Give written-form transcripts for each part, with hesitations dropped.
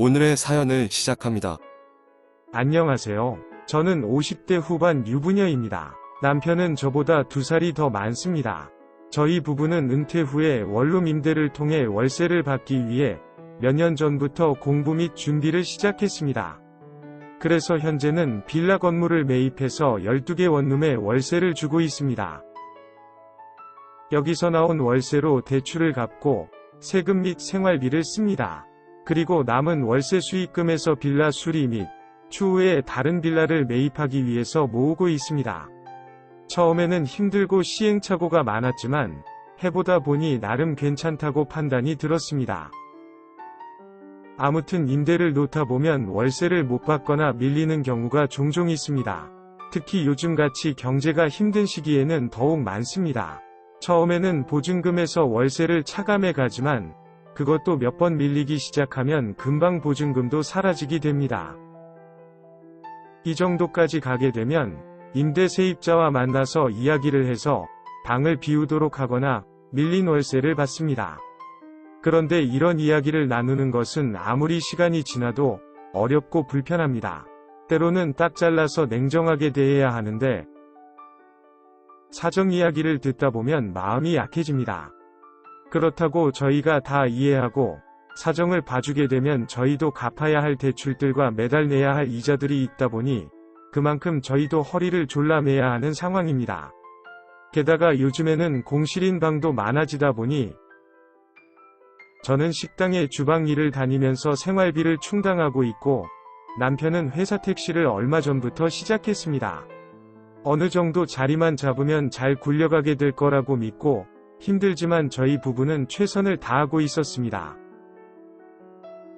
오늘의 사연을 시작합니다. 안녕하세요. 저는 50대 후반 유부녀입니다. 남편은 저보다 2살이 더 많습니다. 저희 부부는 은퇴 후에 원룸 임대를 통해 월세를 받기 위해 몇 년 전부터 공부 및 준비를 시작했습니다. 그래서 현재는 빌라 건물을 매입해서 12개 원룸에 월세를 주고 있습니다. 여기서 나온 월세로 대출을 갚고 세금 및 생활비를 씁니다. 그리고 남은 월세 수익금에서 빌라 수리 및 추후에 다른 빌라를 매입하기 위해서 모으고 있습니다. 처음에는 힘들고 시행착오가 많았지만 해보다 보니 나름 괜찮다고 판단이 들었습니다. 아무튼 임대를 놓다 보면 월세를 못 받거나 밀리는 경우가 종종 있습니다. 특히 요즘같이 경제가 힘든 시기에는 더욱 많습니다. 처음에는 보증금에서 월세를 차감해 가지만 그것도 몇 번 밀리기 시작하면 금방 보증금도 사라지게 됩니다. 이 정도까지 가게 되면 임대 세입자와 만나서 이야기를 해서 방을 비우도록 하거나 밀린 월세를 받습니다. 그런데 이런 이야기를 나누는 것은 아무리 시간이 지나도 어렵고 불편합니다. 때로는 딱 잘라서 냉정하게 대해야 하는데 사정 이야기를 듣다 보면 마음이 약해집니다. 그렇다고 저희가 다 이해하고 사정을 봐주게 되면 저희도 갚아야 할 대출들과 매달 내야 할 이자들이 있다 보니 그만큼 저희도 허리를 졸라매야 하는 상황입니다. 게다가 요즘에는 공실인 방도 많아지다 보니 저는 식당의 주방 일을 다니면서 생활비를 충당하고 있고 남편은 회사 택시를 얼마 전부터 시작했습니다. 어느 정도 자리만 잡으면 잘 굴려가게 될 거라고 믿고 힘들지만 저희 부부는 최선을 다하고 있었습니다.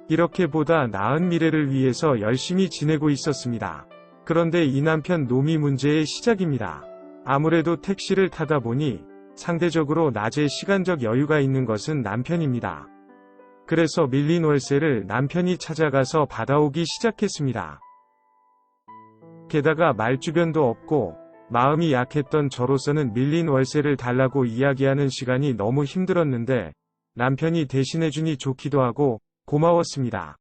이렇게 보다 나은 미래를 위해서 열심히 지내고 있었습니다. 그런데 이 남편 노미 문제의 시작입니다. 아무래도 택시를 타다 보니 상대적으로 낮에 시간적 여유가 있는 것은 남편입니다. 그래서 밀린 월세를 남편이 찾아가서 받아오기 시작했습니다. 게다가 말주변도 없고 마음이 약했던 저로서는 밀린 월세를 달라고 이야기하는 시간이 너무 힘들었는데 남편이 대신해주니 좋기도 하고 고마웠습니다.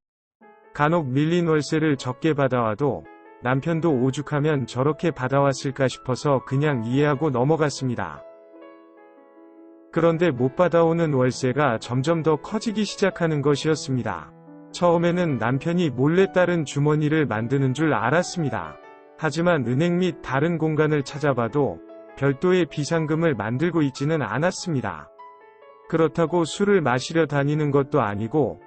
간혹 밀린 월세를 적게 받아와도 남편도 오죽하면 저렇게 받아왔을까 싶어서 그냥 이해하고 넘어갔습니다. 그런데 못 받아오는 월세가 점점 더 커지기 시작하는 것이었습니다. 처음에는 남편이 몰래 다른 주머니를 만드는 줄 알았습니다. 하지만 은행 및 다른 공간을 찾아봐도 별도의 비상금을 만들고 있지는 않았습니다. 그렇다고 술을 마시려 다니는 것도 아니고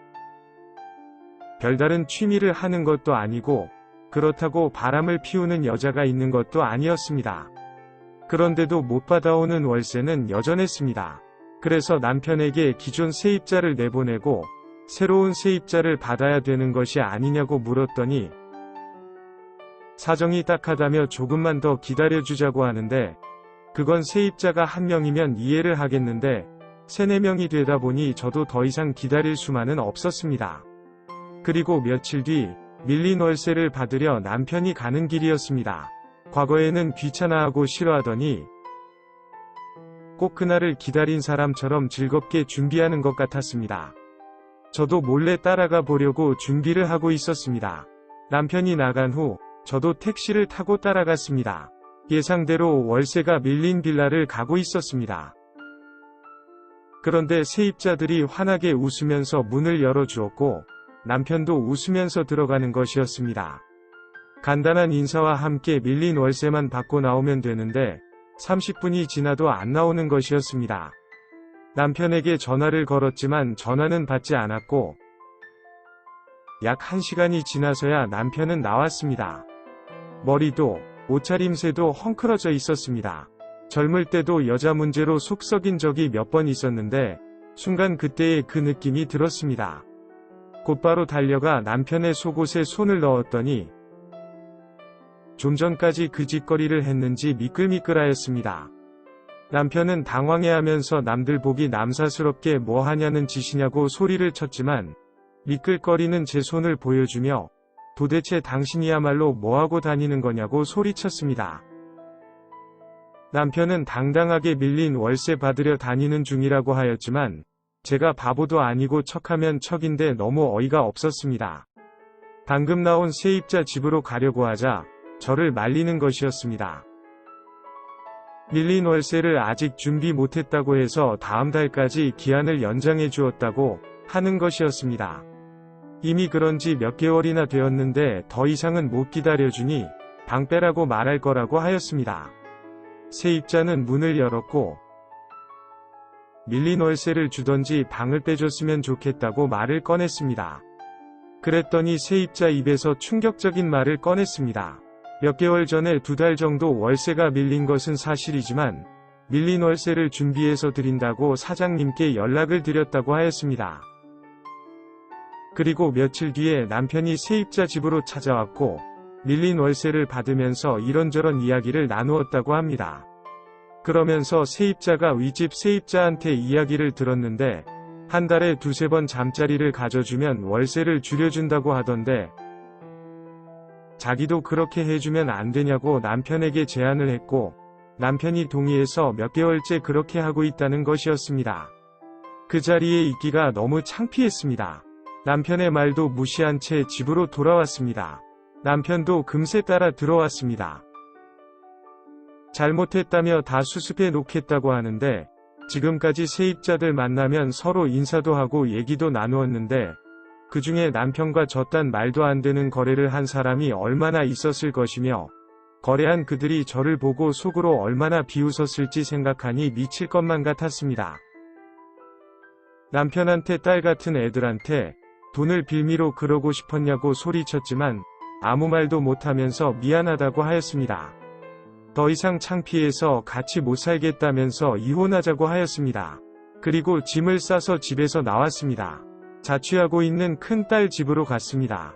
별다른 취미를 하는 것도 아니고 그렇다고 바람을 피우는 여자가 있는 것도 아니었습니다. 그런데도 못 받아오는 월세는 여전했습니다. 그래서 남편에게 기존 세입자를 내보내고 새로운 세입자를 받아야 되는 것이 아니냐고 물었더니 사정이 딱하다며 조금만 더 기다려주자고 하는데 그건 세입자가 한 명이면 이해를 하겠는데 3, 4명이 되다 보니 저도 더 이상 기다릴 수만은 없었습니다. 그리고 며칠 뒤 밀린 월세를 받으려 남편이 가는 길이었습니다. 과거에는 귀찮아하고 싫어하더니 꼭 그날을 기다린 사람처럼 즐겁게 준비하는 것 같았습니다. 저도 몰래 따라가 보려고 준비를 하고 있었습니다. 남편이 나간 후 저도 택시를 타고 따라갔습니다. 예상대로 월세가 밀린 빌라를 가고 있었습니다. 그런데 세입자들이 환하게 웃으면서 문을 열어주었고 남편도 웃으면서 들어가는 것이었습니다. 간단한 인사와 함께 밀린 월세만 받고 나오면 되는데 30분이 지나도 안 나오는 것이었습니다. 남편에게 전화를 걸었지만 전화는 받지 않았고 약 1시간이 지나서야 남편은 나왔습니다. 머리도 옷차림새도 헝클어져 있었습니다. 젊을 때도 여자 문제로 속 썩인 적이 몇 번 있었는데 순간 그때의 그 느낌이 들었습니다. 곧바로 달려가 남편의 속옷에 손을 넣었더니 좀 전까지 그 짓거리를 했는지 미끌미끌하였습니다. 남편은 당황해하면서 남들 보기 남사스럽게 뭐 하냐는 짓이냐고 소리를 쳤지만 미끌거리는 제 손을 보여주며 도대체 당신이야말로 뭐하고 다니는 거냐고 소리쳤습니다. 남편은 당당하게 밀린 월세 받으려 다니는 중이라고 하였지만 제가 바보도 아니고 척하면 척인데 너무 어이가 없었습니다. 방금 나온 세입자 집으로 가려고 하자 저를 말리는 것이었습니다. 밀린 월세를 아직 준비 못했다고 해서 다음 달까지 기한을 연장해 주었다고 하는 것이었습니다. 이미 그런 지 몇 개월이나 되었는데 더 이상은 못 기다려주니 방 빼라고 말할 거라고 하였습니다. 세입자는 문을 열었고 밀린 월세를 주던지 방을 빼줬으면 좋겠다고 말을 꺼냈습니다. 그랬더니 세입자 입에서 충격적인 말을 꺼냈습니다. 몇 개월 전에 2달 정도 월세가 밀린 것은 사실이지만 밀린 월세를 준비해서 드린다고 사장님께 연락을 드렸다고 하였습니다. 그리고 며칠 뒤에 남편이 세입자 집으로 찾아왔고 밀린 월세를 받으면서 이런저런 이야기를 나누었다고 합니다. 그러면서 세입자가 윗집 세입자한테 이야기를 들었는데 한 달에 2~3번 잠자리를 가져주면 월세를 줄여준다고 하던데 자기도 그렇게 해주면 안 되냐고 남편에게 제안을 했고 남편이 동의해서 몇 개월째 그렇게 하고 있다는 것이었습니다. 그 자리에 있기가 너무 창피했습니다. 남편의 말도 무시한 채 집으로 돌아왔습니다. 남편도 금세 따라 들어왔습니다. 잘못했다며 다 수습해 놓겠다고 하는데 지금까지 세입자들 만나면 서로 인사도 하고 얘기도 나누었는데 그 중에 남편과 저딴 말도 안 되는 거래를 한 사람이 얼마나 있었을 것이며 거래한 그들이 저를 보고 속으로 얼마나 비웃었을지 생각하니 미칠 것만 같았습니다. 남편한테 딸 같은 애들한테 돈을 빌미로 그러고 싶었냐고 소리쳤지만 아무 말도 못하면서 미안하다고 하였습니다. 더 이상 창피해서 같이 못 살겠다면서 이혼하자고 하였습니다. 그리고 짐을 싸서 집에서 나왔습니다. 자취하고 있는 큰딸 집으로 갔습니다.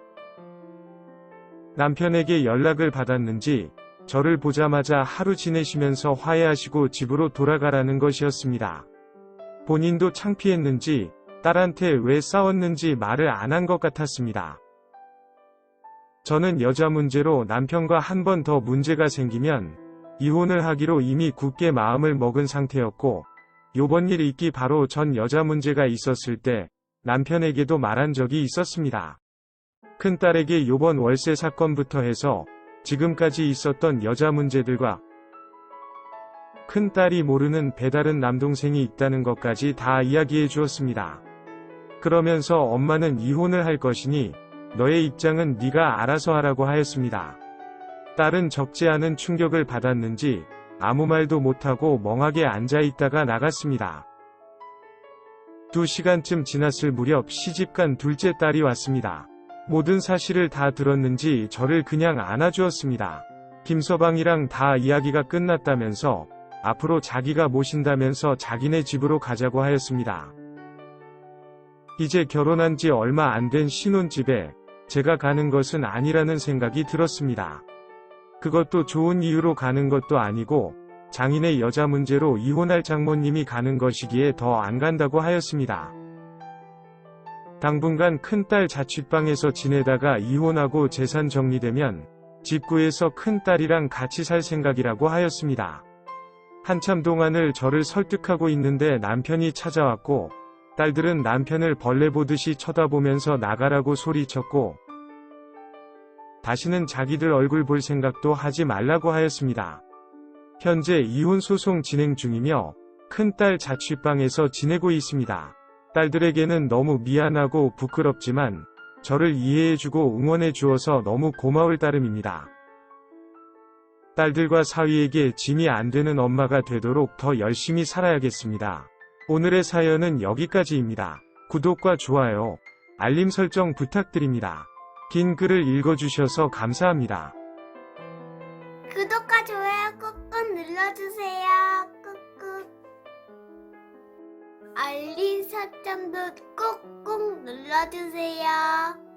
남편에게 연락을 받았는지 저를 보자마자 하루 지내시면서 화해하시고 집으로 돌아가라는 것이었습니다. 본인도 창피했는지 딸한테 왜 싸웠는지 말을 안 한 것 같았습니다. 저는 여자 문제로 남편과 한 번 더 문제가 생기면 이혼을 하기로 이미 굳게 마음을 먹은 상태였고 요번 일 있기 바로 전 여자 문제가 있었을 때 남편에게도 말한 적이 있었습니다. 큰딸에게 요번 월세 사건부터 해서 지금까지 있었던 여자 문제들과 큰딸이 모르는 배다른 남동생이 있다는 것까지 다 이야기해 주었습니다. 그러면서 엄마는 이혼을 할 것이니 너의 입장은 네가 알아서 하라고 하였습니다. 딸은 적지 않은 충격을 받았는지 아무 말도 못하고 멍하게 앉아 있다가 나갔습니다. 2시간쯤 지났을 무렵 시집간 둘째 딸이 왔습니다. 모든 사실을 다 들었는지 저를 그냥 안아주었습니다. 김서방이랑 다 이야기가 끝났다면서 앞으로 자기가 모신다면서 자기네 집으로 가자고 하였습니다. 이제 결혼한 지 얼마 안 된 신혼집에 제가 가는 것은 아니라는 생각이 들었습니다. 그것도 좋은 이유로 가는 것도 아니고 장인의 여자 문제로 이혼할 장모님이 가는 것이기에 더 안 간다고 하였습니다. 당분간 큰딸 자취방에서 지내다가 이혼하고 재산 정리되면 집 구해서 큰딸이랑 같이 살 생각이라고 하였습니다. 한참 동안을 저를 설득하고 있는데 남편이 찾아왔고 딸들은 남편을 벌레 보듯이 쳐다보면서 나가라고 소리쳤고 다시는 자기들 얼굴 볼 생각도 하지 말라고 하였습니다. 현재 이혼 소송 진행 중이며 큰딸 자취방에서 지내고 있습니다. 딸들에게는 너무 미안하고 부끄럽지만 저를 이해해주고 응원해 주어서 너무 고마울 따름입니다. 딸들과 사위에게 짐이 안 되는 엄마가 되도록 더 열심히 살아야겠습니다. 오늘의 사연은 여기까지입니다. 구독과 좋아요, 알림 설정 부탁드립니다. 긴 글을 읽어주셔서 감사합니다. 구독과 좋아요 꾹꾹 눌러주세요. 꾹꾹. 알림 설정도 꾹꾹 눌러주세요.